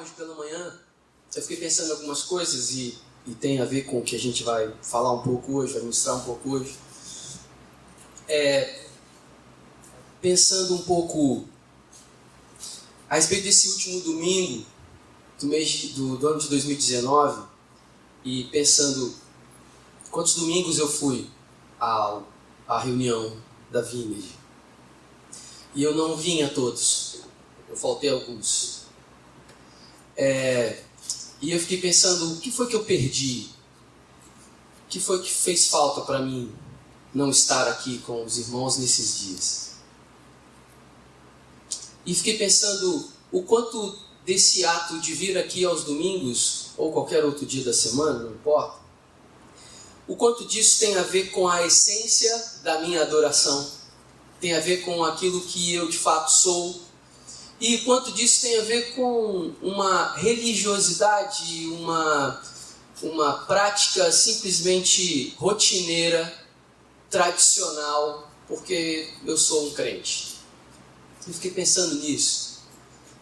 hoje pela manhã, eu fiquei pensando em algumas coisas e tem a ver com o que a gente vai falar um pouco hoje, vai ministrar um pouco hoje. Pensando um pouco a respeito desse último domingo do ano de 2019 e pensando quantos domingos eu fui à reunião da Vineyard. E eu não vim a todos, eu faltei alguns. E eu fiquei pensando, o que foi que eu perdi? O que foi que fez falta para mim não estar aqui com os irmãos nesses dias? E fiquei pensando o quanto desse ato de vir aqui aos domingos, ou qualquer outro dia da semana, não importa, o quanto disso tem a ver com a essência da minha adoração, tem a ver com aquilo que eu de fato sou, e quanto disso tem a ver com uma religiosidade, uma prática simplesmente rotineira, tradicional, porque eu sou um crente. Eu fiquei pensando nisso.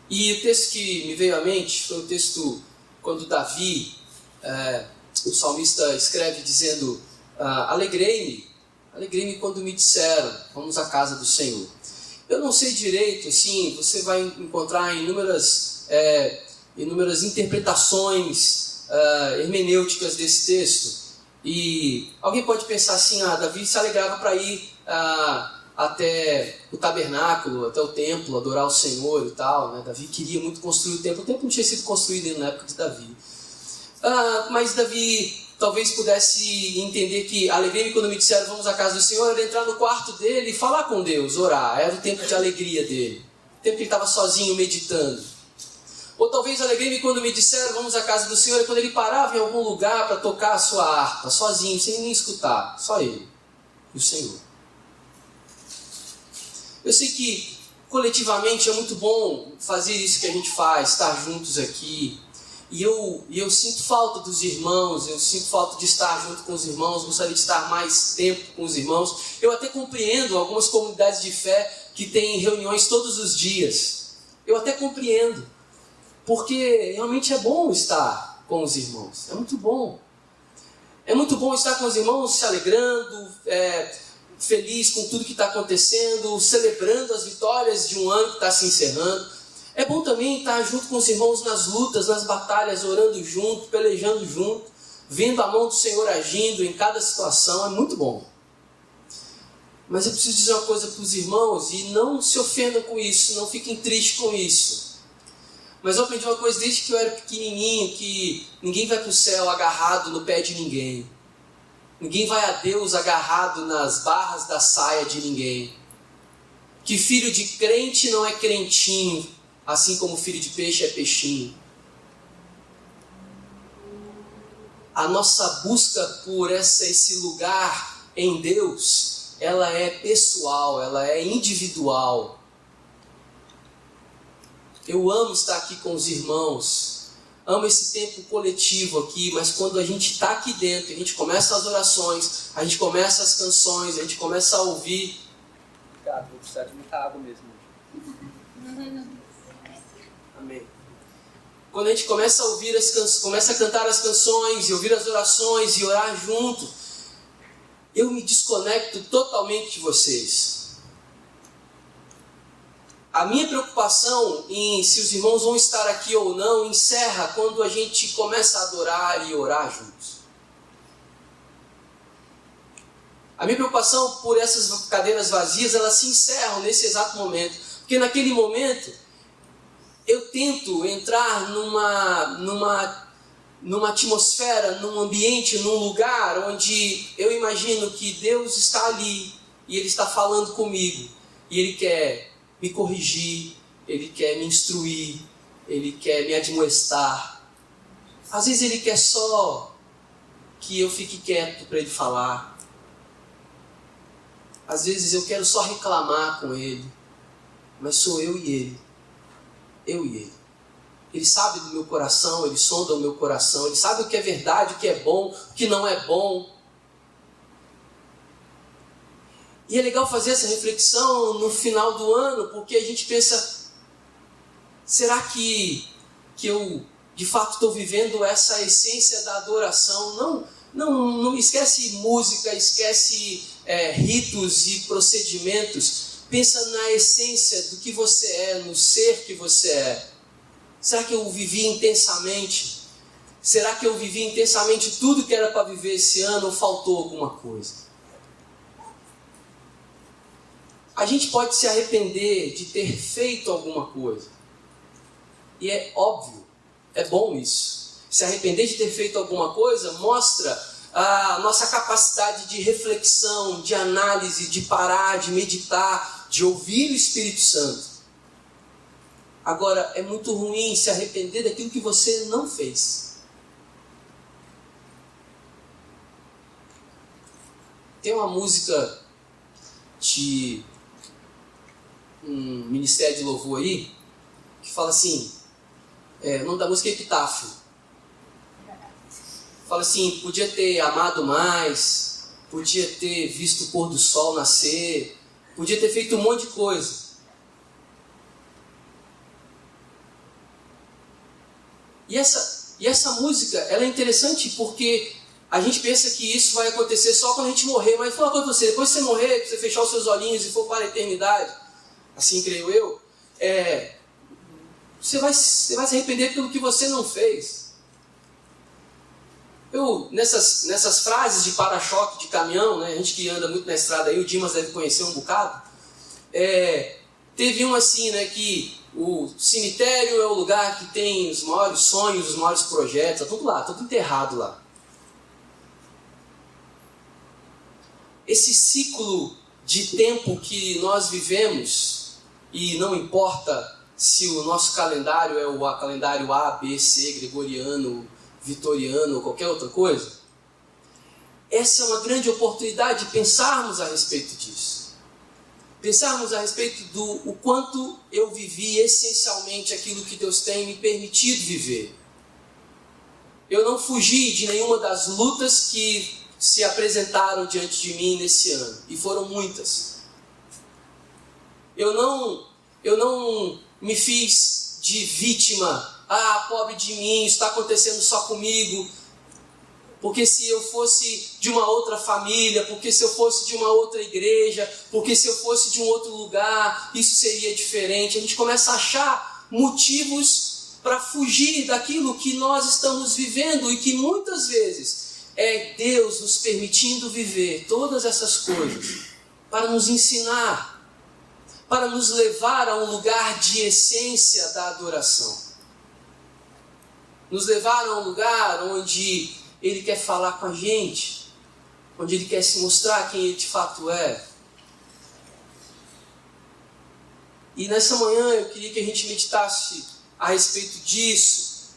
E o texto que me veio à mente foi o texto quando Davi, o salmista, escreve dizendo: alegrei-me quando me disseram, vamos à casa do Senhor. Eu não sei direito, assim, você vai encontrar inúmeras interpretações hermenêuticas desse texto. E alguém pode pensar assim, Davi se alegrava para ir até o tabernáculo, até o templo, adorar o Senhor e tal, né? Davi queria muito construir o templo não tinha sido construído ainda na época de Davi. Mas Davi talvez pudesse entender que alegrei-me quando me disseram vamos à casa do Senhor, era entrar no quarto dele e falar com Deus, orar, era o tempo de alegria dele, o tempo que ele estava sozinho meditando. Ou talvez alegrei-me quando me disseram vamos à casa do Senhor, e quando ele parava em algum lugar para tocar a sua harpa, sozinho, sem nem escutar, só ele e o Senhor. Eu sei que coletivamente é muito bom fazer isso que a gente faz, estar juntos aqui. E eu sinto falta dos irmãos, eu sinto falta de estar junto com os irmãos, gostaria de estar mais tempo com os irmãos. Eu até compreendo algumas comunidades de fé que têm reuniões todos os dias. Eu até compreendo, porque realmente é bom estar com os irmãos, é muito bom. É muito bom estar com os irmãos se alegrando, feliz com tudo que está acontecendo, celebrando as vitórias de um ano que está se encerrando. É bom também estar junto com os irmãos nas lutas, nas batalhas, orando junto, pelejando junto, vendo a mão do Senhor agindo em cada situação, é muito bom. Mas eu preciso dizer uma coisa para os irmãos, e não se ofendam com isso, não fiquem tristes com isso. Mas eu aprendi uma coisa desde que eu era pequenininho, que ninguém vai para o céu agarrado no pé de ninguém. Ninguém vai a Deus agarrado nas barras da saia de ninguém. Que filho de crente não é crentinho, assim como filho de peixe é peixinho. A nossa busca por esse lugar em Deus, ela é pessoal, ela é individual. Eu amo estar aqui com os irmãos, amo esse tempo coletivo aqui, mas quando a gente está aqui dentro, a gente começa as orações, a gente começa as canções, a gente começa a ouvir. Obrigado, vou precisar de muita água mesmo. Amém. Quando a gente começa a ouvir começa a cantar as canções e ouvir as orações e orar junto, eu me desconecto totalmente de vocês. A minha preocupação em se os irmãos vão estar aqui ou não encerra quando a gente começa a adorar e orar juntos. A minha preocupação por essas cadeiras vazias, elas se encerram nesse exato momento. Porque naquele momento, eu tento entrar numa atmosfera, num ambiente, num lugar onde eu imagino que Deus está ali e Ele está falando comigo. E Ele quer me corrigir, Ele quer me instruir, Ele quer me admoestar. Às vezes Ele quer só que eu fique quieto para Ele falar. Às vezes eu quero só reclamar com Ele, mas sou eu e Ele. Eu e Ele. Ele sabe do meu coração, Ele sonda o meu coração, Ele sabe o que é verdade, o que é bom, o que não é bom. E é legal fazer essa reflexão no final do ano, porque a gente pensa, será que que eu de fato estou vivendo essa essência da adoração. Não esquece música, esquece ritos e procedimentos. Pensa na essência do que você é, no ser que você é. Será que eu vivi intensamente? Será que eu vivi intensamente tudo que era para viver esse ano ou faltou alguma coisa? A gente pode se arrepender de ter feito alguma coisa. E é óbvio, é bom isso. Se arrepender de ter feito alguma coisa mostra a nossa capacidade de reflexão, de análise, de parar, de meditar, de ouvir o Espírito Santo. Agora, é muito ruim se arrepender daquilo que você não fez. Tem uma música de um ministério de louvor aí, que fala assim, o nome da música é Epitáfio. Fala assim, podia ter amado mais, podia ter visto o pôr do sol nascer, podia ter feito um monte de coisa. E essa música, ela é interessante porque a gente pensa que isso vai acontecer só quando a gente morrer, mas fala para você, depois que você morrer, você fechar os seus olhinhos e for para a eternidade, assim creio eu, você vai se arrepender pelo que você não fez. Nessas frases de para-choque de caminhão, né, a gente que anda muito na estrada aí, o Dimas deve conhecer um bocado, teve um assim, né, que o cemitério é o lugar que tem os maiores sonhos, os maiores projetos, está tudo lá, tudo enterrado lá. Esse ciclo de tempo que nós vivemos, e não importa se o nosso calendário é o calendário A, B, C, gregoriano, vitoriano ou qualquer outra coisa, essa é uma grande oportunidade de pensarmos a respeito disso. Pensarmos a respeito do quanto eu vivi essencialmente aquilo que Deus tem me permitido viver. Eu não fugi de nenhuma das lutas que se apresentaram diante de mim nesse ano, e foram muitas. Eu não me fiz de vítima. Pobre de mim, isso está acontecendo só comigo. Porque se eu fosse de uma outra família, porque se eu fosse de uma outra igreja, porque se eu fosse de um outro lugar, isso seria diferente. A gente começa a achar motivos para fugir daquilo que nós estamos vivendo e que muitas vezes é Deus nos permitindo viver todas essas coisas para nos ensinar, para nos levar a um lugar de essência da adoração. Nos levar a um lugar onde Ele quer falar com a gente, onde Ele quer se mostrar quem Ele de fato é. E nessa manhã eu queria que a gente meditasse a respeito disso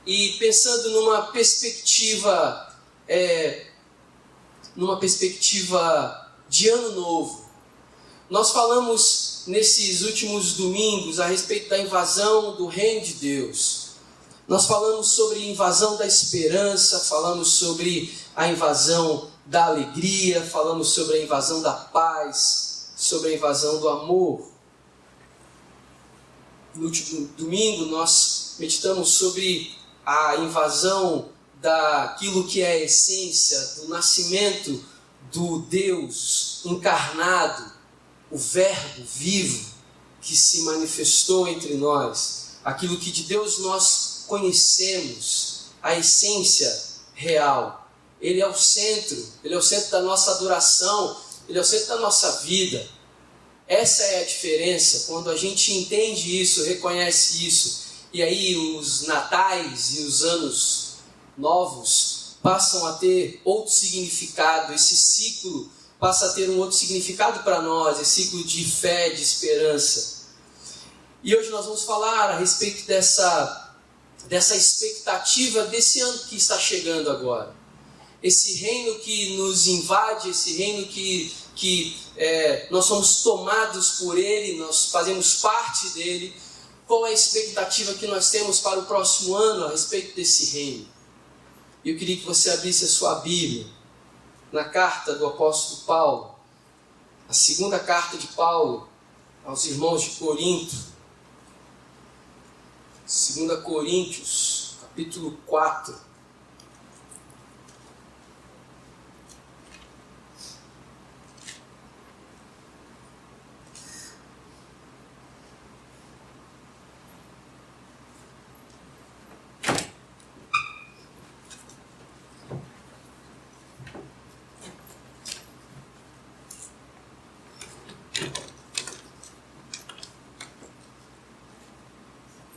e pensando numa perspectiva de ano novo. Nós falamos nesses últimos domingos a respeito da invasão do reino de Deus. Nós falamos sobre a invasão da esperança, falamos sobre a invasão da alegria, falamos sobre a invasão da paz, sobre a invasão do amor. No último domingo nós meditamos sobre a invasão daquilo que é a essência do nascimento do Deus encarnado, o Verbo vivo que se manifestou entre nós, aquilo que de Deus nós conhecemos, a essência real. Ele é o centro da nossa adoração, Ele é o centro da nossa vida. Essa é a diferença, quando a gente entende isso, reconhece isso, e aí os natais e os anos novos passam a ter outro significado, esse ciclo passa a ter um outro significado para nós, esse ciclo de fé, de esperança. E hoje nós vamos falar a respeito dessa expectativa desse ano que está chegando agora. Esse reino que nos invade, esse reino que nós somos tomados por Ele, nós fazemos parte dele. Qual é a expectativa que nós temos para o próximo ano a respeito desse reino? Eu queria que você abrisse a sua Bíblia na carta do apóstolo Paulo, a segunda carta de Paulo aos irmãos de Corinto. 2 Coríntios, capítulo 4.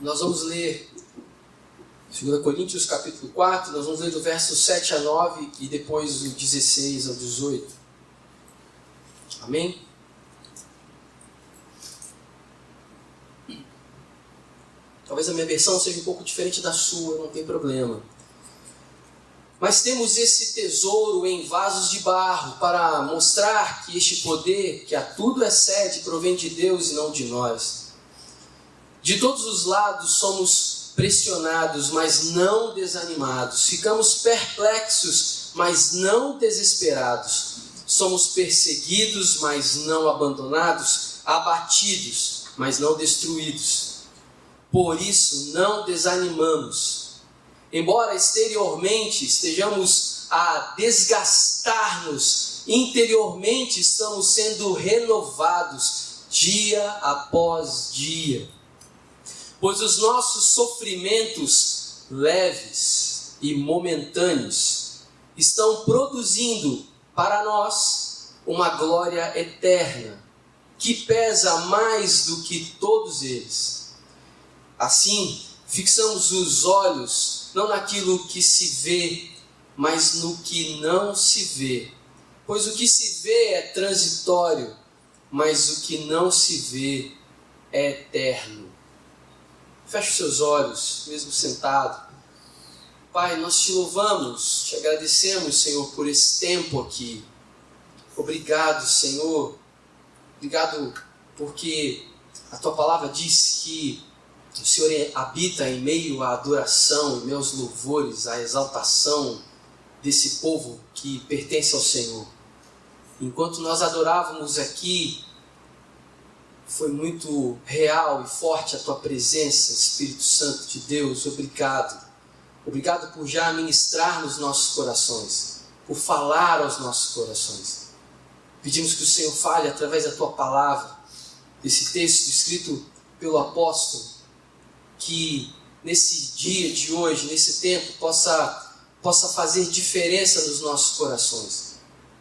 Nós vamos ler 2 Coríntios capítulo 4, nós vamos ler do verso 7 a 9 e depois do 16 ao 18. Amém? Talvez a minha versão seja um pouco diferente da sua, não tem problema. Mas temos esse tesouro em vasos de barro para mostrar que este poder, que a tudo excede, provém de Deus e não de nós. De todos os lados somos pressionados, mas não desanimados. Ficamos perplexos, mas não desesperados. Somos perseguidos, mas não abandonados. Abatidos, mas não destruídos. Por isso não desanimamos. Embora exteriormente estejamos a desgastar-nos, interiormente estamos sendo renovados dia após dia. Pois os nossos sofrimentos leves e momentâneos estão produzindo para nós uma glória eterna, que pesa mais do que todos eles. Assim, fixamos os olhos não naquilo que se vê, mas no que não se vê. Pois o que se vê é transitório, mas o que não se vê é eterno. Feche os seus olhos, mesmo sentado. Pai, nós te louvamos, te agradecemos, Senhor, por esse tempo aqui. Obrigado, Senhor. Obrigado porque a Tua palavra diz que o Senhor habita em meio à adoração, em meio aos louvores, à exaltação desse povo que pertence ao Senhor. Enquanto nós adorávamos aqui, foi muito real e forte a Tua presença, Espírito Santo de Deus. Obrigado. Obrigado por já ministrar nos nossos corações, por falar aos nossos corações. Pedimos que o Senhor fale através da Tua palavra, desse texto escrito pelo apóstolo, que nesse dia de hoje, nesse tempo, possa fazer diferença nos nossos corações,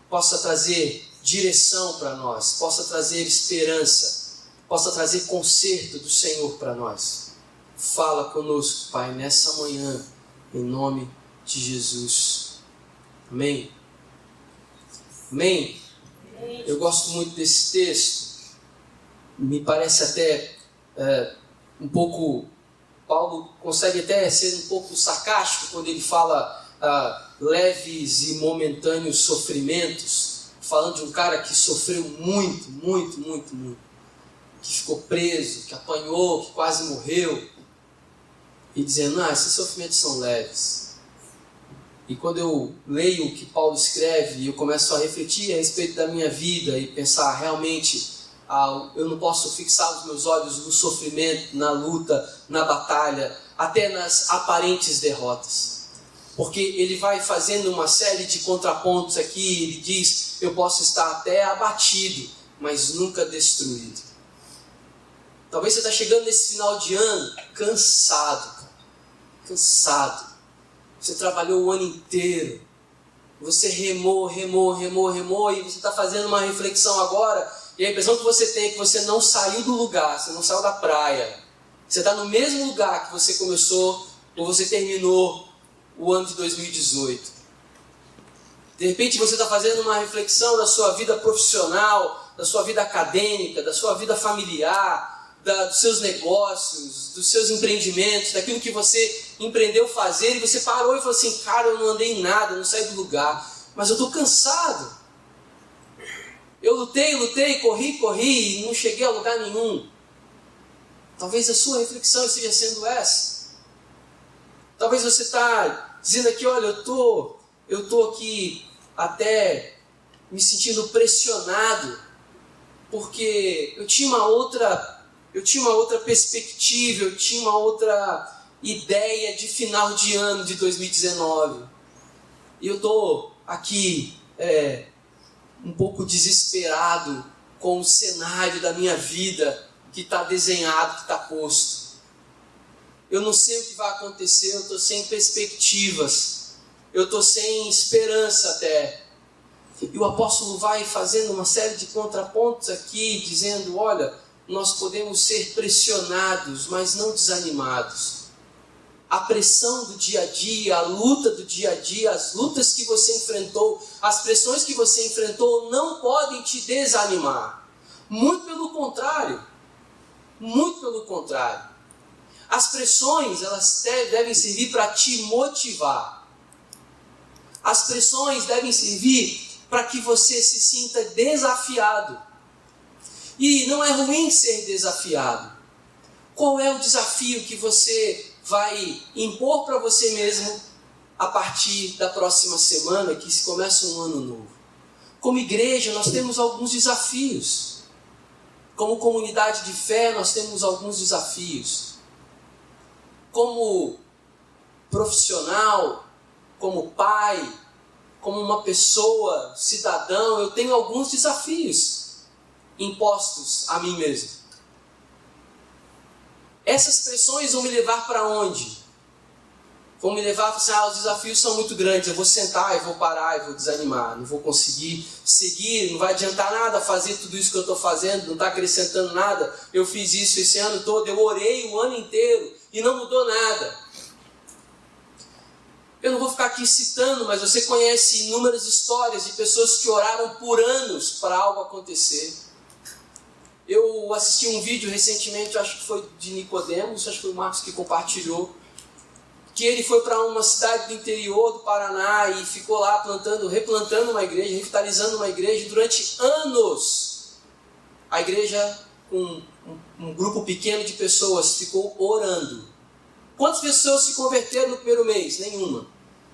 possa trazer direção para nós, possa trazer esperança, possa trazer conserto do Senhor para nós. Fala conosco, Pai, nessa manhã, em nome de Jesus. Amém? Amém? Eu gosto muito desse texto. Me parece até um pouco... Paulo consegue até ser um pouco sarcástico quando ele fala leves e momentâneos sofrimentos, falando de um cara que sofreu muito, muito, muito, muito, que ficou preso, que apanhou, que quase morreu, e dizendo, esses sofrimentos são leves. E quando eu leio o que Paulo escreve, eu começo a refletir a respeito da minha vida e pensar, realmente, eu não posso fixar os meus olhos no sofrimento, na luta, na batalha, até nas aparentes derrotas. Porque ele vai fazendo uma série de contrapontos aqui, ele diz, eu posso estar até abatido, mas nunca destruído. Talvez você está chegando nesse final de ano cansado, cara. Cansado. Você trabalhou o ano inteiro, você remou, e você está fazendo uma reflexão agora, e a impressão que você tem é que você não saiu do lugar, você não saiu da praia. Você está no mesmo lugar que você começou, ou você terminou o ano de 2018. De repente você está fazendo uma reflexão da sua vida profissional, da sua vida acadêmica, da sua vida familiar, dos seus negócios, dos seus empreendimentos, daquilo que você empreendeu fazer, e você parou e falou assim, cara, eu não andei em nada, eu não saí do lugar, mas eu estou cansado. Eu lutei, corri e não cheguei a lugar nenhum. Talvez a sua reflexão esteja sendo essa. Talvez você está dizendo aqui, olha, eu estou aqui até me sentindo pressionado, porque eu tinha uma outra eu tinha uma outra perspectiva, eu tinha uma outra ideia de final de ano de 2019. E eu estou aqui um pouco desesperado com o cenário da minha vida que está desenhado, que está posto. Eu não sei o que vai acontecer, eu estou sem perspectivas, eu estou sem esperança até. E o apóstolo vai fazendo uma série de contrapontos aqui, dizendo, olha, nós podemos ser pressionados, mas não desanimados. A pressão do dia a dia, a luta do dia a dia, as lutas que você enfrentou, as pressões que você enfrentou não podem te desanimar. Muito pelo contrário. Muito pelo contrário. As pressões, elas devem servir para te motivar. As pressões devem servir para que você se sinta desafiado. E não é ruim ser desafiado. Qual é o desafio que você vai impor para você mesmo a partir da próxima semana, que se começa um ano novo? Como igreja, nós temos alguns desafios. Como comunidade de fé, nós temos alguns desafios. Como profissional, como pai, como uma pessoa, cidadão, eu tenho alguns desafios impostos a mim mesmo. Essas pressões vão me levar para onde? Vão me levar para assim, os desafios são muito grandes, eu vou sentar, eu vou parar, eu vou desanimar, não vou conseguir seguir, não vai adiantar nada fazer tudo isso que eu estou fazendo, não está acrescentando nada, eu fiz isso esse ano todo, eu orei o ano inteiro e não mudou nada. Eu não vou ficar aqui citando, mas você conhece inúmeras histórias de pessoas que oraram por anos para algo acontecer. Eu assisti um vídeo recentemente, acho que foi de Nicodemos, acho que foi o Marcos que compartilhou, que ele foi para uma cidade do interior do Paraná e ficou lá replantando uma igreja, revitalizando uma igreja, e durante anos a igreja, com um grupo pequeno de pessoas, ficou orando. Quantas pessoas se converteram no primeiro mês? Nenhuma.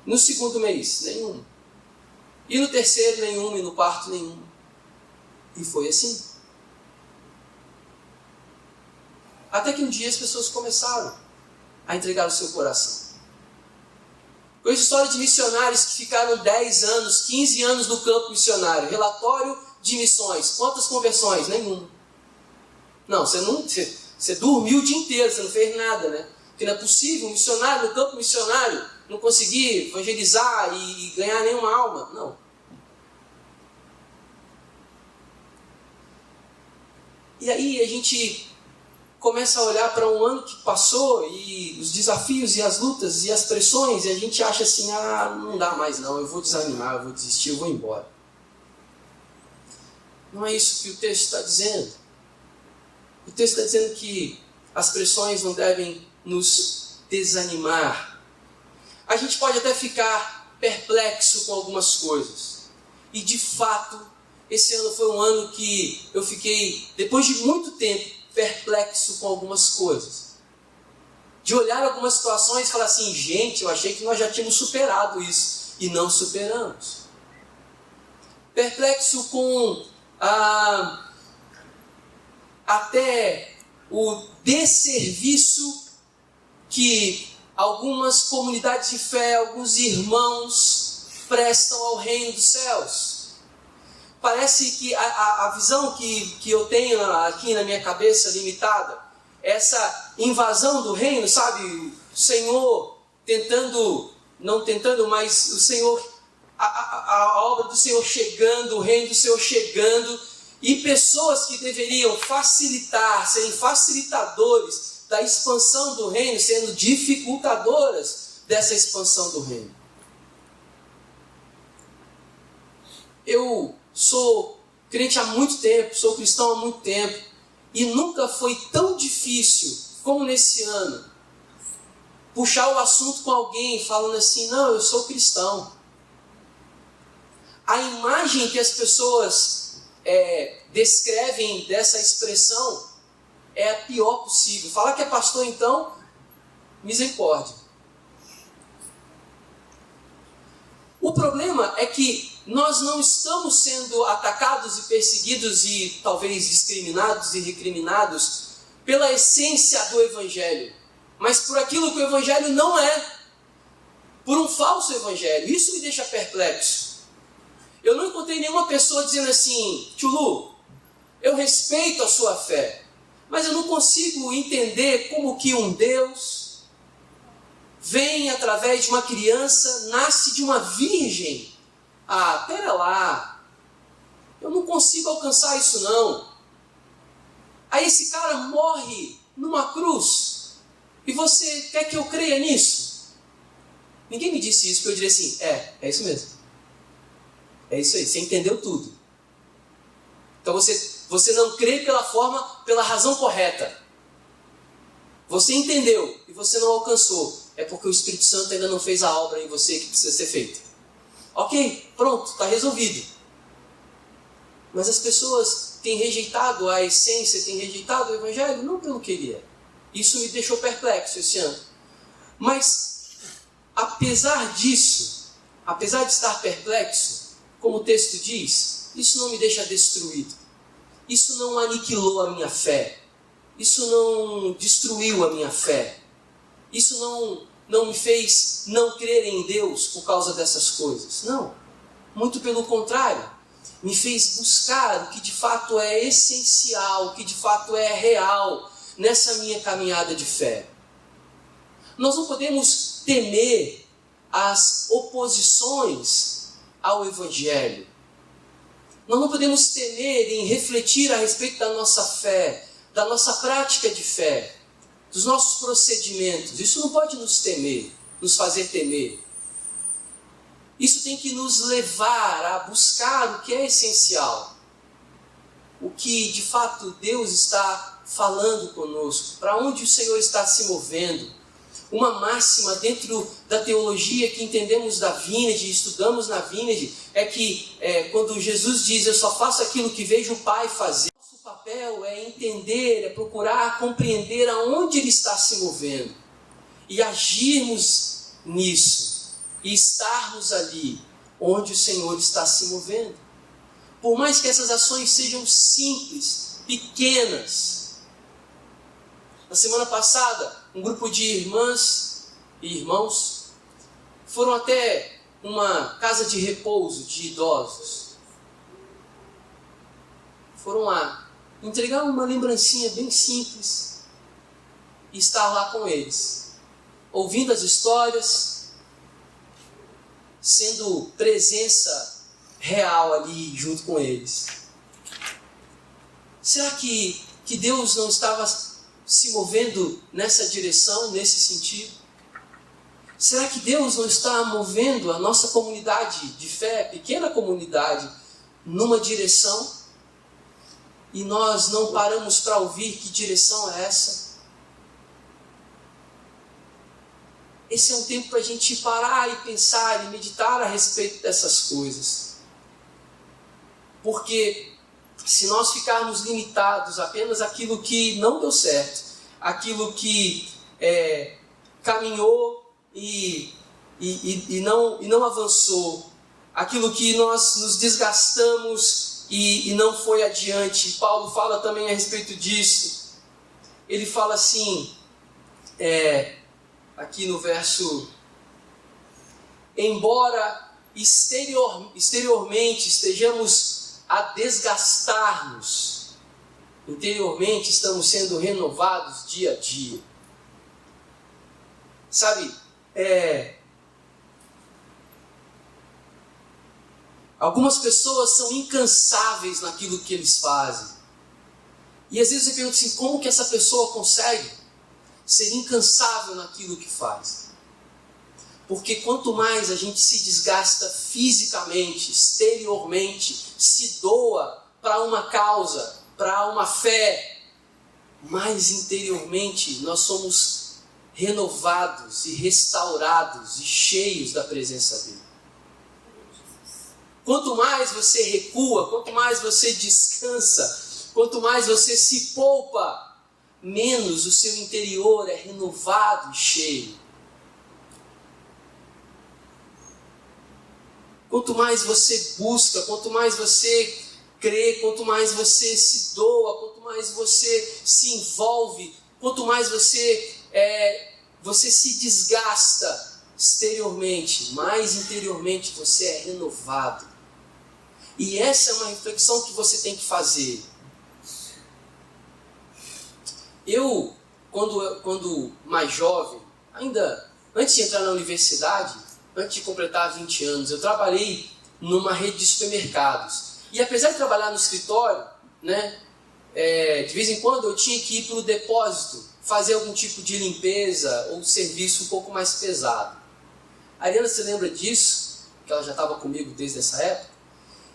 No segundo mês? Nenhuma. E no terceiro? Nenhuma. E no quarto? Nenhuma. E foi assim. Até que um dia as pessoas começaram a entregar o seu coração. Conheço história de missionários que ficaram 10 anos, 15 anos no campo missionário. Relatório de missões. Quantas conversões? Nenhuma. Não, você dormiu o dia inteiro, você não fez nada, né? Porque não é possível um missionário no campo missionário não conseguir evangelizar e ganhar nenhuma alma. Não. E aí a gente começa a olhar para um ano que passou e os desafios e as lutas e as pressões, e a gente acha assim, não dá mais não, eu vou desanimar, eu vou desistir, eu vou embora. Não é isso que o texto está dizendo. O texto está dizendo que as pressões não devem nos desanimar. A gente pode até ficar perplexo com algumas coisas. E de fato, esse ano foi um ano que eu fiquei, depois de muito tempo, perplexo com algumas coisas. De olhar algumas situações e falar assim, gente, eu achei que nós já tínhamos superado isso. E não superamos. Perplexo com até o desserviço que algumas comunidades de fé, alguns irmãos prestam ao reino dos céus. Parece que a visão que eu tenho aqui na minha cabeça limitada, essa invasão do reino, sabe? O Senhor mas o Senhor, a obra do Senhor chegando, o reino do Senhor chegando, e pessoas que deveriam facilitar, serem facilitadores da expansão do reino, sendo dificultadoras dessa expansão do reino. Eu sou crente há muito tempo, sou cristão há muito tempo, e nunca foi tão difícil como nesse ano puxar o assunto com alguém falando assim, não, eu sou cristão. A imagem que as pessoas descrevem dessa expressão é a pior possível. Falar que é pastor, então, misericórdia. O problema é que nós não estamos sendo atacados e perseguidos e talvez discriminados e recriminados pela essência do Evangelho, mas por aquilo que o Evangelho não é, por um falso Evangelho. Isso me deixa perplexo. Eu não encontrei nenhuma pessoa dizendo assim: Tio Lu, eu respeito a sua fé, mas eu não consigo entender como que um Deus vem através de uma criança, nasce de uma virgem. Ah, pera lá, eu não consigo alcançar isso não. Aí esse cara morre numa cruz, e você quer que eu creia nisso? Ninguém me disse isso, porque eu diria assim: é isso mesmo. É isso aí, você entendeu tudo. Então você não crê pela razão correta. Você entendeu e você não alcançou. É porque o Espírito Santo ainda não fez a obra em você que precisa ser feita. Ok, pronto, está resolvido. Mas as pessoas têm rejeitado a essência, têm rejeitado o Evangelho, não pelo que ele é. Isso me deixou perplexo esse ano. Mas, apesar disso, apesar de estar perplexo, como o texto diz, isso não me deixa destruído. Isso não aniquilou a minha fé. Isso não destruiu a minha fé. Isso não me fez não crer em Deus por causa dessas coisas. Não. Muito pelo contrário. Me fez buscar o que de fato é essencial, o que de fato é real nessa minha caminhada de fé. Nós não podemos temer as oposições ao Evangelho. Nós não podemos temer em refletir a respeito da nossa fé, da nossa prática de fé, dos nossos procedimentos. Isso não pode nos fazer temer. Isso tem que nos levar a buscar o que é essencial, o que de fato Deus está falando conosco, para onde o Senhor está se movendo. Uma máxima dentro da teologia que entendemos da Vineyard, estudamos na Vineyard, é que quando Jesus diz: eu só faço aquilo que vejo o Pai fazer, nosso papel é entender, é procurar compreender aonde Ele está se movendo e agirmos nisso, e estarmos ali onde o Senhor está se movendo. Por mais que essas ações sejam simples, pequenas. Na semana passada, um grupo de irmãs e irmãos foram até uma casa de repouso de idosos. Foram lá entregar uma lembrancinha bem simples e estar lá com eles, ouvindo as histórias, sendo presença real ali junto com eles. Será que Deus não estava se movendo nessa direção, nesse sentido? Será que Deus não está movendo a nossa comunidade de fé, pequena comunidade, numa direção? E nós não paramos para ouvir que direção é essa? Esse é um tempo para a gente parar e pensar e meditar a respeito dessas coisas. Porque se nós ficarmos limitados apenas àquilo que não deu certo, aquilo que caminhou e não avançou, aquilo que nós nos desgastamos e não foi adiante. Paulo fala também a respeito disso. Ele fala assim, aqui no verso: embora exteriormente estejamos a desgastar-nos, interiormente estamos sendo renovados dia a dia. Sabe, algumas pessoas são incansáveis naquilo que eles fazem. E às vezes eu pergunto assim: como que essa pessoa consegue ser incansável naquilo que faz? Porque quanto mais a gente se desgasta fisicamente, exteriormente, se doa para uma causa, para uma fé, mais interiormente nós somos renovados e restaurados e cheios da presença dele. Quanto mais você recua, quanto mais você descansa, quanto mais você se poupa, menos o seu interior é renovado e cheio. Quanto mais você busca, quanto mais você crê, quanto mais você se doa, quanto mais mais você se envolve, quanto mais você se desgasta exteriormente, mais interiormente você é renovado. E essa é uma reflexão que você tem que fazer. Eu, quando mais jovem, ainda antes de entrar na universidade, antes de completar 20 anos, eu trabalhei numa rede de supermercados. E apesar de trabalhar no escritório, né, de vez em quando eu tinha que ir para o depósito, fazer algum tipo de limpeza ou serviço um pouco mais pesado. A Ariana se lembra disso, que ela já estava comigo desde essa época.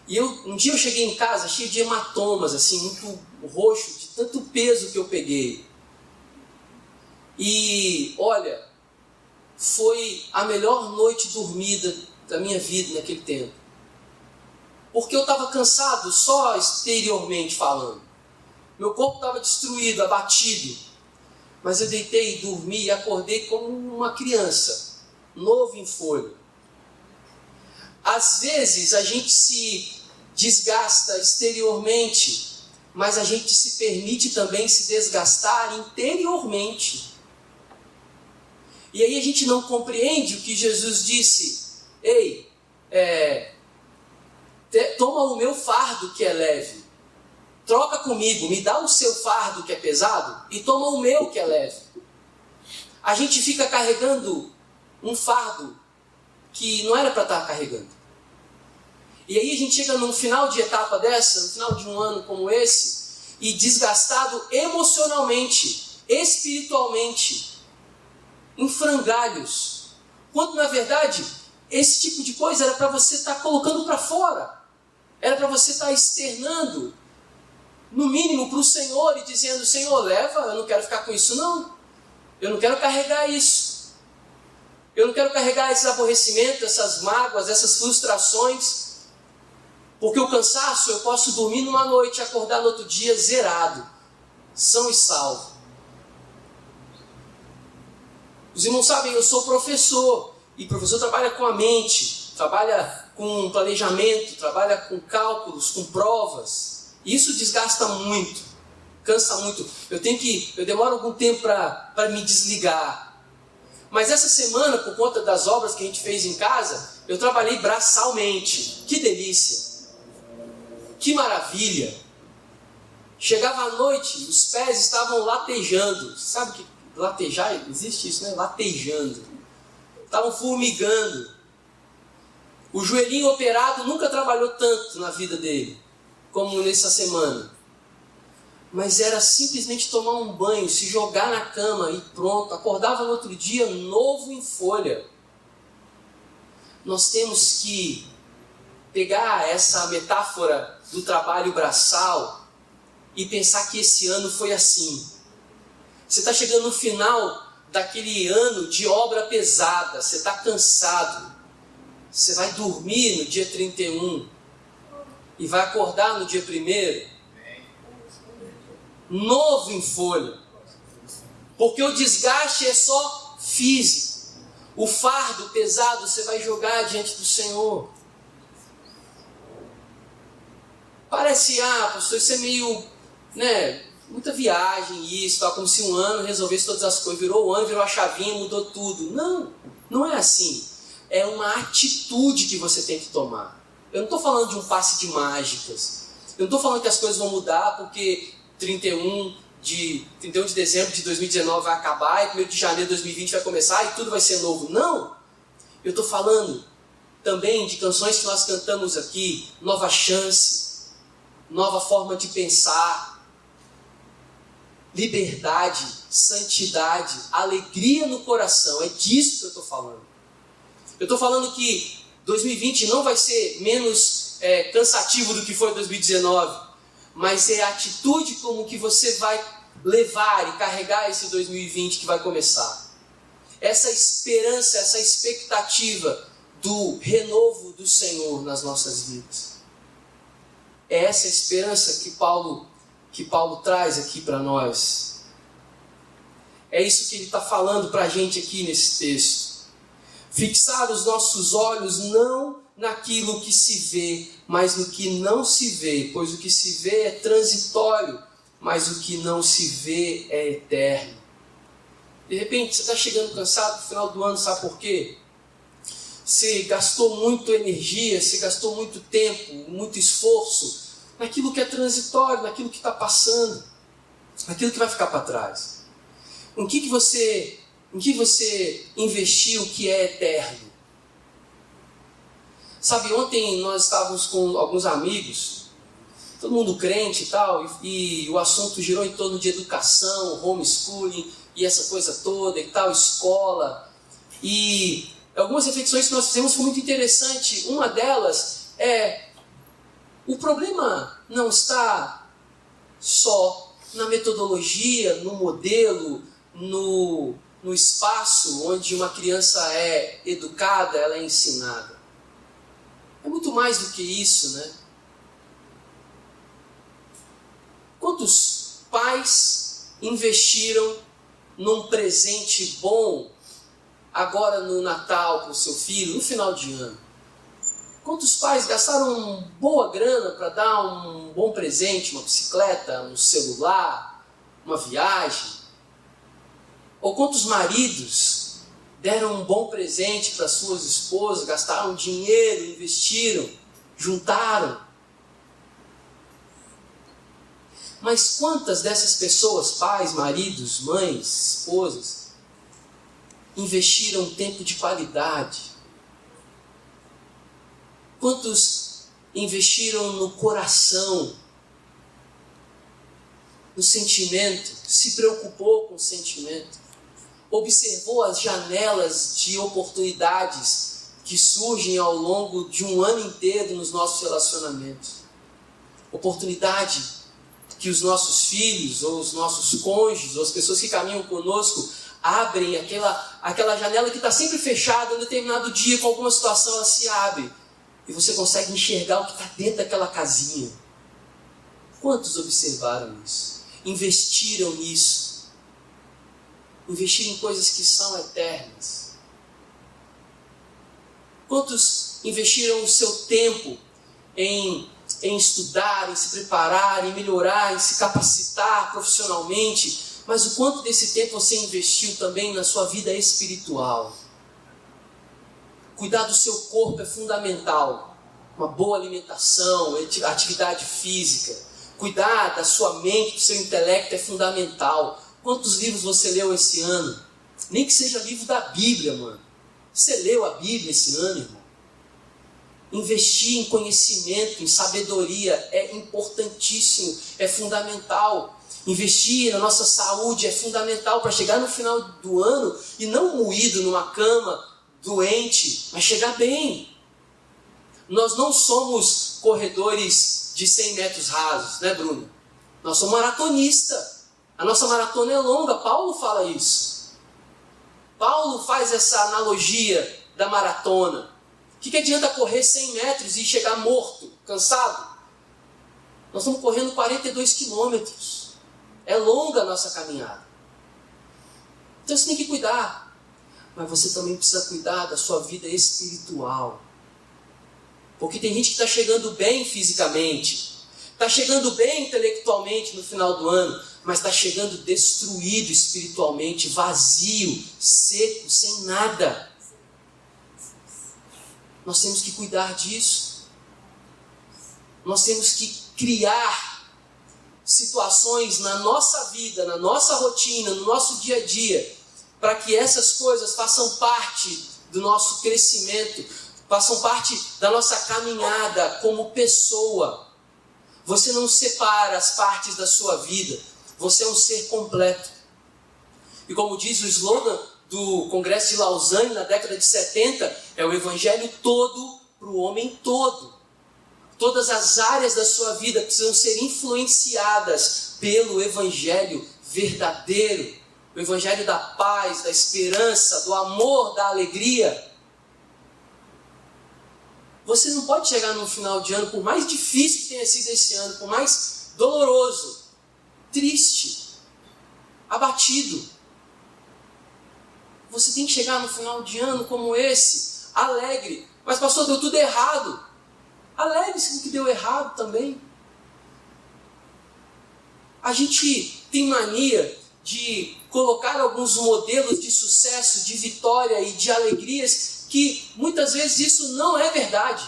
E um dia eu cheguei em casa cheio de hematomas, assim, muito roxo, de tanto peso que eu peguei. E, olha, foi a melhor noite dormida da minha vida naquele tempo. Porque eu estava cansado só exteriormente falando. Meu corpo estava destruído, abatido. Mas eu deitei, dormi e acordei como uma criança, novo em folha. Às vezes a gente se desgasta exteriormente, mas a gente se permite também se desgastar interiormente. E aí a gente não compreende o que Jesus disse. Ei, toma o meu fardo que é leve. Troca comigo, me dá o seu fardo que é pesado e toma o meu que é leve. A gente fica carregando um fardo que não era para estar carregando. E aí a gente chega num final de etapa dessa, no final de um ano como esse, e desgastado emocionalmente, espiritualmente, em frangalhos. Quando na verdade, esse tipo de coisa era para você estar colocando para fora. Era para você estar externando, no mínimo para o Senhor e dizendo, Senhor, leva, eu não quero ficar com isso não. Eu não quero carregar isso. Eu não quero carregar esses aborrecimentos, essas mágoas, essas frustrações. Porque o cansaço, eu posso dormir numa noite e acordar no outro dia zerado, são e salvo. Os irmãos sabem, eu sou professor, e professor trabalha com a mente, trabalha com planejamento, trabalha com cálculos, com provas. Isso desgasta muito, cansa muito. Eu demoro algum tempo para me desligar. Mas essa semana, por conta das obras que a gente fez em casa, eu trabalhei braçalmente. Que delícia! Que maravilha! Chegava à noite, os pés estavam latejando. Sabe que latejar, existe isso, né? Latejando. Estavam formigando. O joelhinho operado nunca trabalhou tanto na vida dele, como nessa semana. Mas era simplesmente tomar um banho, se jogar na cama e pronto. Acordava no outro dia novo em folha. Nós temos que pegar essa metáfora do trabalho braçal e pensar que esse ano foi assim. Você está chegando no final daquele ano de obra pesada, você está cansado. Você vai dormir no dia 31 e vai acordar no dia 1º novo em folha. Porque o desgaste é só físico. O fardo pesado você vai jogar diante do Senhor. Parece, pastor, isso é meio, muita viagem isso, como se um ano resolvesse todas as coisas. Virou o ano, virou a chavinha, mudou tudo. Não, não é assim. É uma atitude que você tem que tomar. Eu não estou falando de um passe de mágicas. Eu não estou falando que as coisas vão mudar porque 31 de dezembro de 2019 vai acabar e 1º de janeiro de 2020 vai começar e tudo vai ser novo. Não! Eu estou falando também de canções que nós cantamos aqui, nova chance, nova forma de pensar, liberdade, santidade, alegria no coração. É disso que eu estou falando. Eu estou falando que 2020 não vai ser menos cansativo do que foi 2019, mas é a atitude como que você vai levar e carregar esse 2020 que vai começar. Essa esperança, essa expectativa do renovo do Senhor nas nossas vidas. É essa esperança que Paulo traz aqui para nós. É isso que ele está falando para a gente aqui nesse texto. Fixar os nossos olhos não naquilo que se vê, mas no que não se vê, pois o que se vê é transitório mas o que não se vê é eterno. De repente, você está chegando cansado no final do ano, sabe por quê? Você gastou muita energia, você gastou muito tempo, muito esforço naquilo que é transitório, naquilo que está passando, naquilo que vai ficar para trás. Em que você investiu que é eterno? Sabe, ontem nós estávamos com alguns amigos, todo mundo crente e tal, e o assunto girou em torno de educação, homeschooling e essa coisa toda e tal, escola. E algumas reflexões que nós fizemos foi muito interessante. Uma delas é: o problema não está só na metodologia, no modelo, no espaço onde uma criança é educada, ela é ensinada. É muito mais do que isso, né? Quantos pais investiram num presente bom agora no Natal para o seu filho, no final de ano? Quantos pais gastaram boa grana para dar um bom presente, uma bicicleta, um celular, uma viagem? Ou quantos maridos deram um bom presente para suas esposas, gastaram dinheiro, investiram, juntaram? Mas quantas dessas pessoas, pais, maridos, mães, esposas, investiram tempo de qualidade? Quantos investiram no coração, no sentimento, se preocupou com o sentimento, observou as janelas de oportunidades que surgem ao longo de um ano inteiro nos nossos relacionamentos? Oportunidade que os nossos filhos, ou os nossos cônjuges, ou as pessoas que caminham conosco, abrem aquela janela que está sempre fechada, em determinado dia, com alguma situação, ela se abre. E você consegue enxergar o que está dentro daquela casinha. Quantos observaram isso? Investiram nisso. Investiram em coisas que são eternas. Quantos investiram o seu tempo em estudar, em se preparar, em melhorar, em se capacitar profissionalmente, mas o quanto desse tempo você investiu também na sua vida espiritual? Cuidar do seu corpo é fundamental. Uma boa alimentação, atividade física. Cuidar da sua mente, do seu intelecto é fundamental. Quantos livros você leu esse ano? Nem que seja livro da Bíblia, mano. Você leu a Bíblia esse ano, irmão? Investir em conhecimento, em sabedoria é importantíssimo, é fundamental. Investir na nossa saúde é fundamental para chegar no final do ano e não moído numa cama, doente, mas chegar bem. Nós não somos corredores de 100 metros rasos, né, Bruno? Nós somos maratonistas. A nossa maratona é longa, Paulo fala isso. Paulo faz essa analogia da maratona. O que adianta correr 100 metros e chegar morto, cansado? Nós estamos correndo 42 quilômetros. É longa a nossa caminhada. Então você tem que cuidar. Mas você também precisa cuidar da sua vida espiritual. Porque tem gente que está chegando bem fisicamente, está chegando bem intelectualmente no final do ano, mas está chegando destruído espiritualmente, vazio, seco, sem nada. Nós temos que cuidar disso. Nós temos que criar situações na nossa vida, na nossa rotina, no nosso dia a dia, para que essas coisas façam parte do nosso crescimento, façam parte da nossa caminhada como pessoa. Você não separa as partes da sua vida, você é um ser completo. E como diz o slogan do Congresso de Lausanne na década de 70, é o Evangelho todo para o homem todo. Todas as áreas da sua vida precisam ser influenciadas pelo Evangelho verdadeiro, o Evangelho da paz, da esperança, do amor, da alegria. Você não pode chegar no final de ano, por mais difícil que tenha sido esse ano, por mais doloroso, triste, abatido. Você tem que chegar no final de ano como esse, alegre. Mas pastor, deu tudo errado. Alegre-se com o que deu errado também. a gente tem mania de colocar alguns modelos de sucesso, de vitória e de alegrias, que muitas vezes isso não é verdade.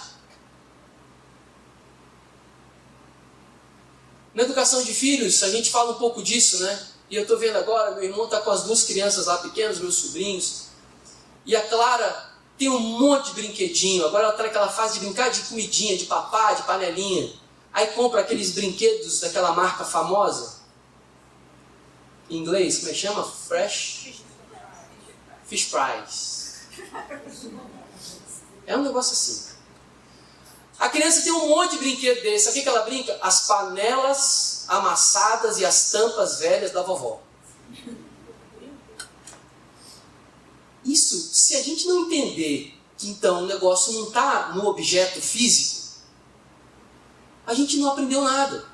Na educação de filhos, a gente fala um pouco disso, né? E eu estou vendo agora, meu irmão está com as 2 crianças lá pequenas, meus sobrinhos, e a Clara tem um monte de brinquedinho. Agora ela está naquela fase de brincar de comidinha, de papá, de panelinha. Aí compra aqueles brinquedos daquela marca famosa, em inglês, como é que chama? Fish Fries. É um negócio assim. A criança tem um monte de brinquedo desse. Sabe o que ela brinca? As panelas amassadas e as tampas velhas da vovó. Isso, se a gente não entender que então o negócio não está no objeto físico, a gente não aprendeu nada.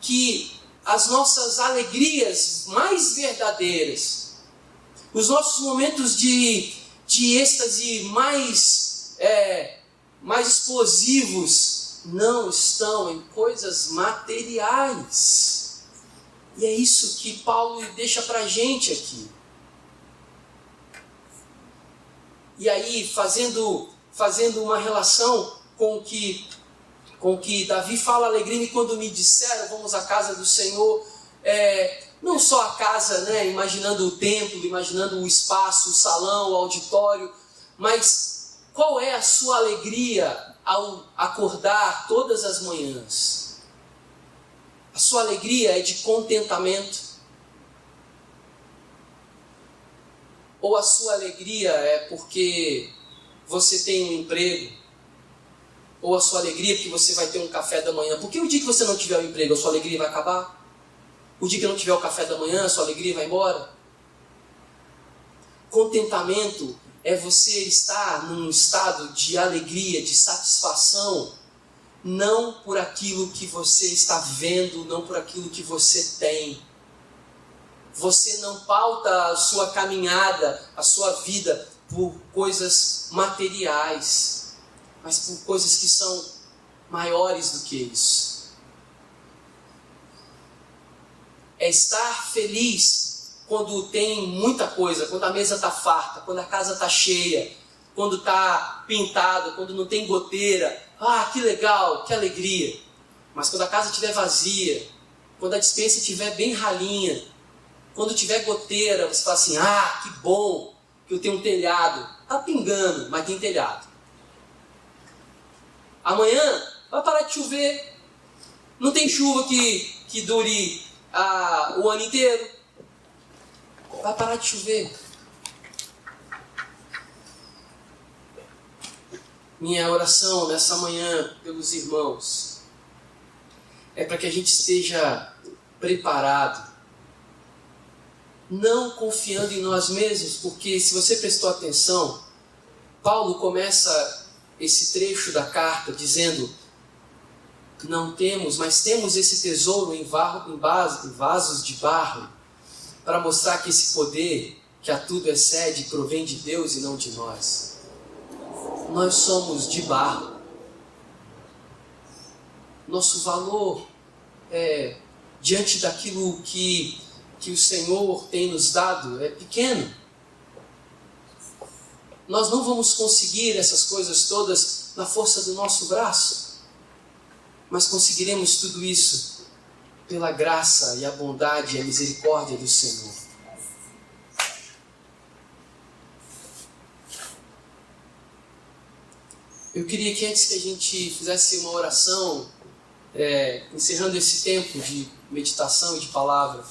Que as nossas alegrias mais verdadeiras, os nossos momentos de êxtase mais explosivos, não estão em coisas materiais. E é isso que Paulo deixa para a gente aqui. E aí, fazendo uma relação com o que Davi fala, alegria-me quando me disseram, vamos à casa do Senhor, não só a casa, né, imaginando o templo, imaginando o espaço, o salão, o auditório, mas qual é a sua alegria ao acordar todas as manhãs? A sua alegria é de contentamento? Ou a sua alegria é porque você tem um emprego? Ou a sua alegria é porque você vai ter um café da manhã? Porque o dia que você não tiver o emprego, a sua alegria vai acabar? O dia que não tiver o café da manhã, a sua alegria vai embora? Contentamento é você estar num estado de alegria, de satisfação, não por aquilo que você está vendo, não por aquilo que você tem. Você não pauta a sua caminhada, a sua vida por coisas materiais, mas por coisas que são maiores do que isso. É estar feliz quando tem muita coisa, quando a mesa está farta, quando a casa está cheia, quando está pintada, quando não tem goteira. Ah, que legal, que alegria. Mas quando a casa estiver vazia, quando a despensa estiver bem ralinha, quando tiver goteira, você fala assim, ah, que bom que eu tenho um telhado. Está pingando, mas tem telhado. Amanhã vai parar de chover. Não tem chuva que dure o ano inteiro. Vai parar de chover. Minha oração nessa manhã pelos irmãos é para que a gente esteja preparado, não confiando em nós mesmos, porque se você prestou atenção, Paulo começa esse trecho da carta dizendo, não temos, mas temos esse tesouro em vasos de barro, para mostrar que esse poder, que a tudo excede, provém de Deus e não de nós. Nós somos de barro. Nosso valor diante daquilo que o Senhor tem nos dado é pequeno. Nós não vamos conseguir essas coisas todas na força do nosso braço, mas conseguiremos tudo isso pela graça e a bondade e a misericórdia do Senhor. Eu queria que antes que a gente fizesse uma oração, encerrando esse tempo de meditação e de palavra,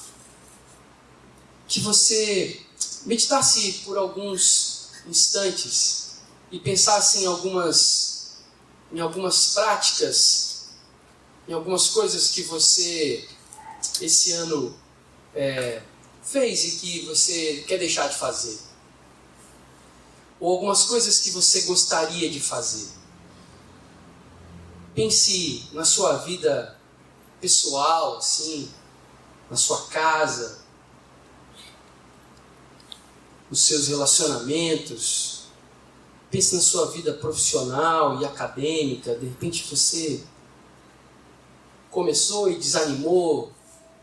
que você meditasse por alguns instantes e pensasse em algumas práticas, em algumas coisas que você esse ano fez e que você quer deixar de fazer, ou algumas coisas que você gostaria de fazer. Pense na sua vida pessoal, assim, na sua casa, nos seus relacionamentos. Pense na sua vida profissional e acadêmica. De repente você começou e desanimou,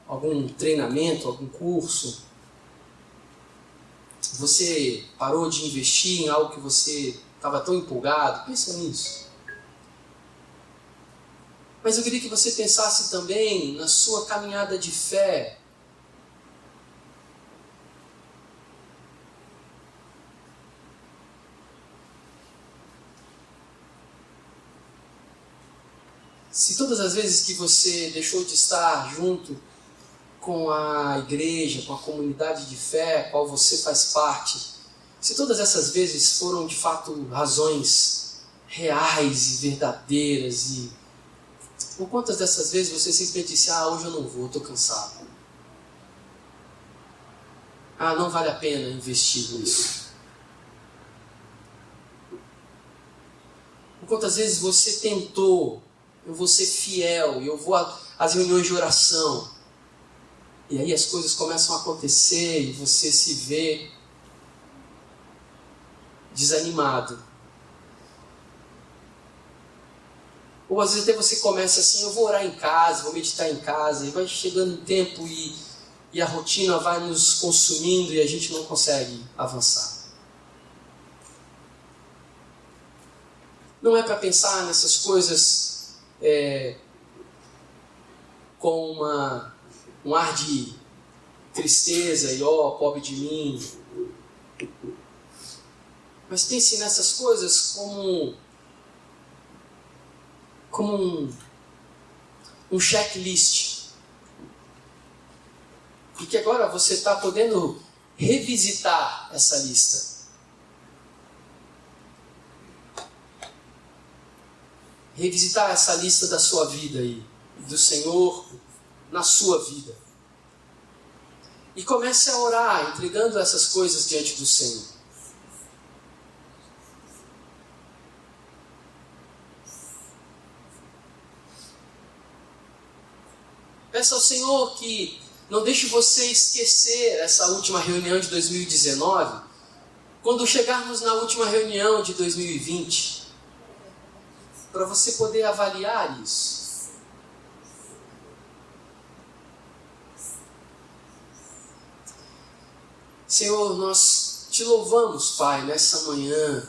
algum treinamento, algum curso. Você parou de investir em algo que você estava tão empolgado. Pensa nisso. Mas eu queria que você pensasse também na sua caminhada de fé. Se todas as vezes que você deixou de estar junto com a igreja, com a comunidade de fé, a qual você faz parte, se todas essas vezes foram de fato razões reais e verdadeiras, e por quantas dessas vezes você simplesmente disse: hoje eu não vou, estou cansado. Não vale a pena investir nisso. Por quantas vezes você tentou: eu vou ser fiel, eu vou às reuniões de oração. E aí as coisas começam a acontecer e você se vê desanimado. Ou às vezes até você começa assim: eu vou orar em casa, vou meditar em casa. E vai chegando um tempo e a rotina vai nos consumindo e a gente não consegue avançar. Não é para pensar nessas coisas com um ar de tristeza e pobre de mim. Mas pense nessas coisas como um checklist. E que agora você está podendo revisitar essa lista. Revisitar essa lista da sua vida aí, do Senhor na sua vida. E comece a orar, entregando essas coisas diante do Senhor. Peça ao Senhor que não deixe você esquecer essa última reunião de 2019, quando chegarmos na última reunião de 2020, para você poder avaliar isso. Senhor, nós te louvamos, Pai, nessa manhã.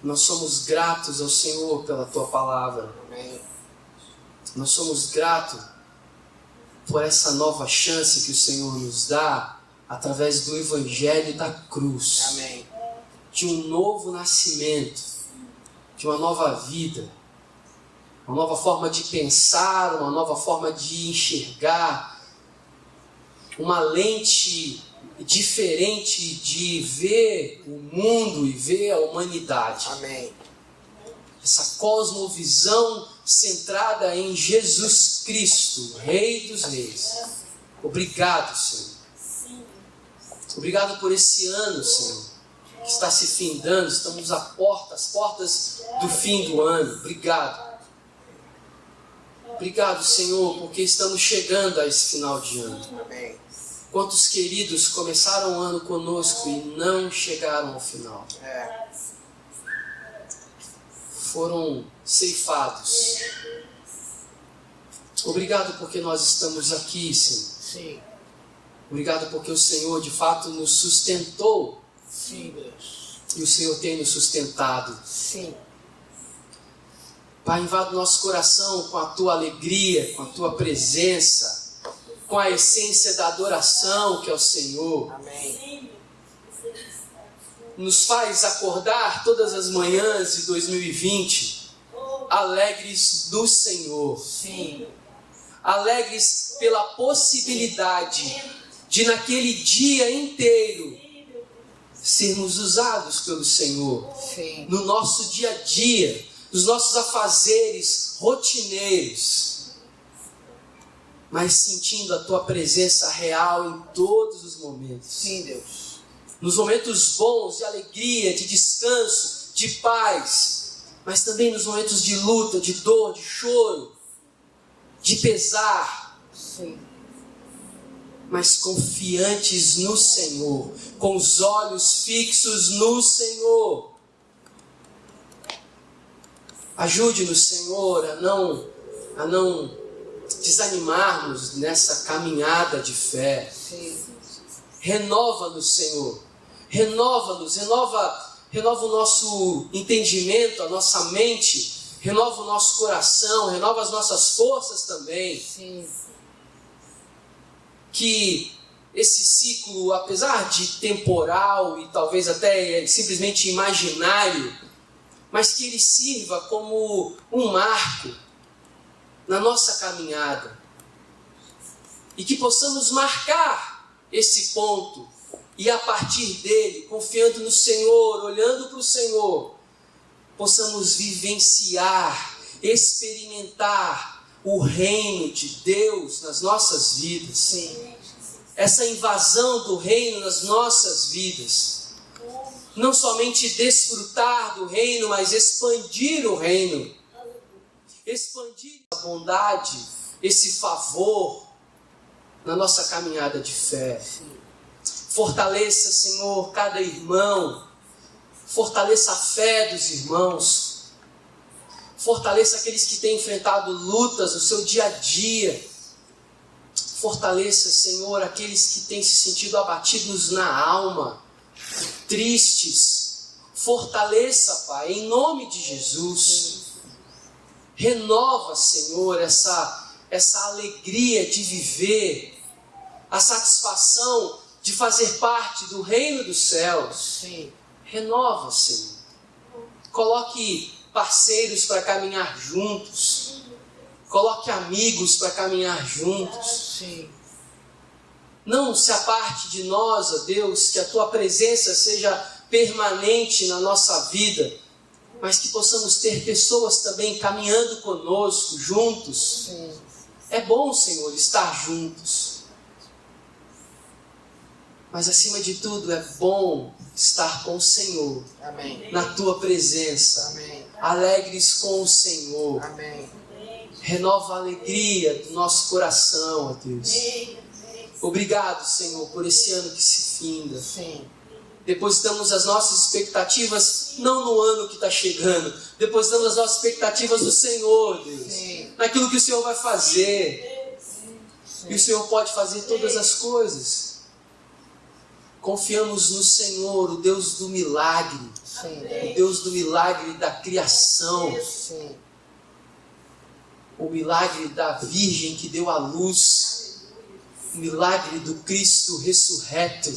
Nós somos gratos ao Senhor pela Tua palavra. Amém. Nós somos gratos por essa nova chance que o Senhor nos dá através do Evangelho da cruz. Amém. De um novo nascimento, de uma nova vida, uma nova forma de pensar, uma nova forma de enxergar, uma lente diferente de ver o mundo e ver a humanidade. Amém. Essa cosmovisão centrada em Jesus Cristo, Rei dos Reis. Obrigado, Senhor. Obrigado por esse ano, Senhor, que está se findando. Estamos às portas do fim do ano. Obrigado. Obrigado, Senhor, porque estamos chegando a esse final de ano. Amém. Quantos queridos começaram o ano conosco e não chegaram ao final? Foram ceifados. Obrigado porque nós estamos aqui, Senhor. Sim. Obrigado porque o Senhor de fato nos sustentou. Sim, Deus. E o Senhor tem nos sustentado. Sim. Pai, invada o nosso coração com a Tua alegria, com a Tua presença, com a essência da adoração que é o Senhor. Amém. Nos faz acordar todas as manhãs de 2020 alegres do Senhor. Sim. Alegres pela possibilidade de naquele dia inteiro sermos usados pelo Senhor. Sim. No nosso dia a dia, nos nossos afazeres rotineiros, mas sentindo a Tua presença real em todos os momentos. Sim, Deus. Nos momentos bons, de alegria, de descanso, de paz, mas também nos momentos de luta, de dor, de choro, de pesar. Sim. Mas confiantes no Senhor, com os olhos fixos no Senhor. Ajude-nos, Senhor, a não desanimarmos nessa caminhada de fé. Renova-nos, Senhor. Renova-nos, renova o nosso entendimento, a nossa mente, renova o nosso coração, renova as nossas forças também. Sim. Que esse ciclo, apesar de temporal e talvez até simplesmente imaginário, mas que ele sirva como um marco na nossa caminhada. E que possamos marcar esse ponto e a partir dele, confiando no Senhor, olhando para o Senhor, possamos vivenciar, experimentar o reino de Deus nas nossas vidas. Sim. Essa invasão do reino nas nossas vidas. Não somente desfrutar do reino, mas expandir o reino. Expandir a bondade, esse favor na nossa caminhada de fé. Fortaleça, Senhor, cada irmão. Fortaleça a fé dos irmãos. Fortaleça aqueles que têm enfrentado lutas no seu dia a dia. Fortaleça, Senhor, aqueles que têm se sentido abatidos na alma, tristes. Fortaleça, Pai, em nome de Jesus. Renova, Senhor, essa alegria de viver, a satisfação de fazer parte do reino dos céus. Sim. Renova, Senhor. Coloque parceiros para caminhar juntos. Coloque amigos para caminhar juntos. Sim. Não se aparte de nós, ó Deus, que a Tua presença seja permanente na nossa vida, mas que possamos ter pessoas também caminhando conosco, juntos. Sim. É bom, Senhor, estar juntos. Mas acima de tudo é bom estar com o Senhor. Amém. Na Tua presença. Amém. Alegres com o Senhor. Amém. Renova a alegria do nosso coração, ó Deus. Obrigado, Senhor, por esse ano que se finda. Sim. Depositamos as nossas expectativas, não no ano que está chegando. Depositamos as nossas expectativas no Senhor, Deus. Sim. Naquilo que o Senhor vai fazer. Sim. E o Senhor pode fazer todas as coisas. Confiamos no Senhor, o Deus do milagre. Sim. O Deus do milagre da criação. Sim. O milagre da Virgem que deu à luz. O milagre do Cristo ressurreto.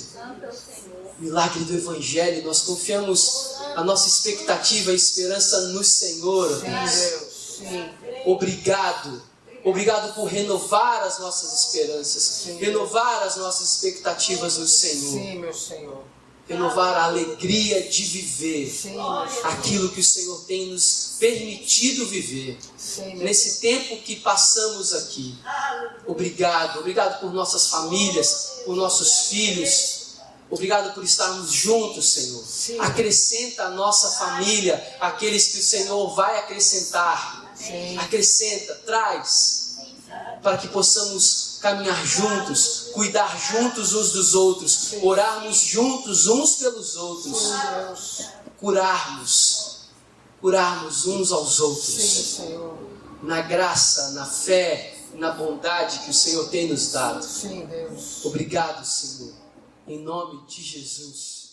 O milagre do Evangelho. Nós confiamos a nossa expectativa e esperança no Senhor. Sim, Deus. Sim. Obrigado. Obrigado por renovar as nossas esperanças. Sim. Renovar as nossas expectativas no Senhor. Sim, meu Senhor. Renovar a alegria de viver Sim, meu Senhor. aquilo que o Senhor tem nos permitido viver. Sim, meu Nesse tempo que passamos aqui. Obrigado. Obrigado por nossas famílias, por nossos filhos. Obrigado por estarmos juntos, Senhor. Sim. Acrescenta a nossa família aqueles que o Senhor vai acrescentar. Sim. Acrescenta, traz, para que possamos caminhar juntos, cuidar juntos uns dos outros, orarmos juntos uns pelos outros, Deus. curarmos uns aos Sim, outros, Senhor. na graça, na fé, na bondade que o Senhor tem nos dado. Sim, Deus. Obrigado, Senhor, em nome de Jesus.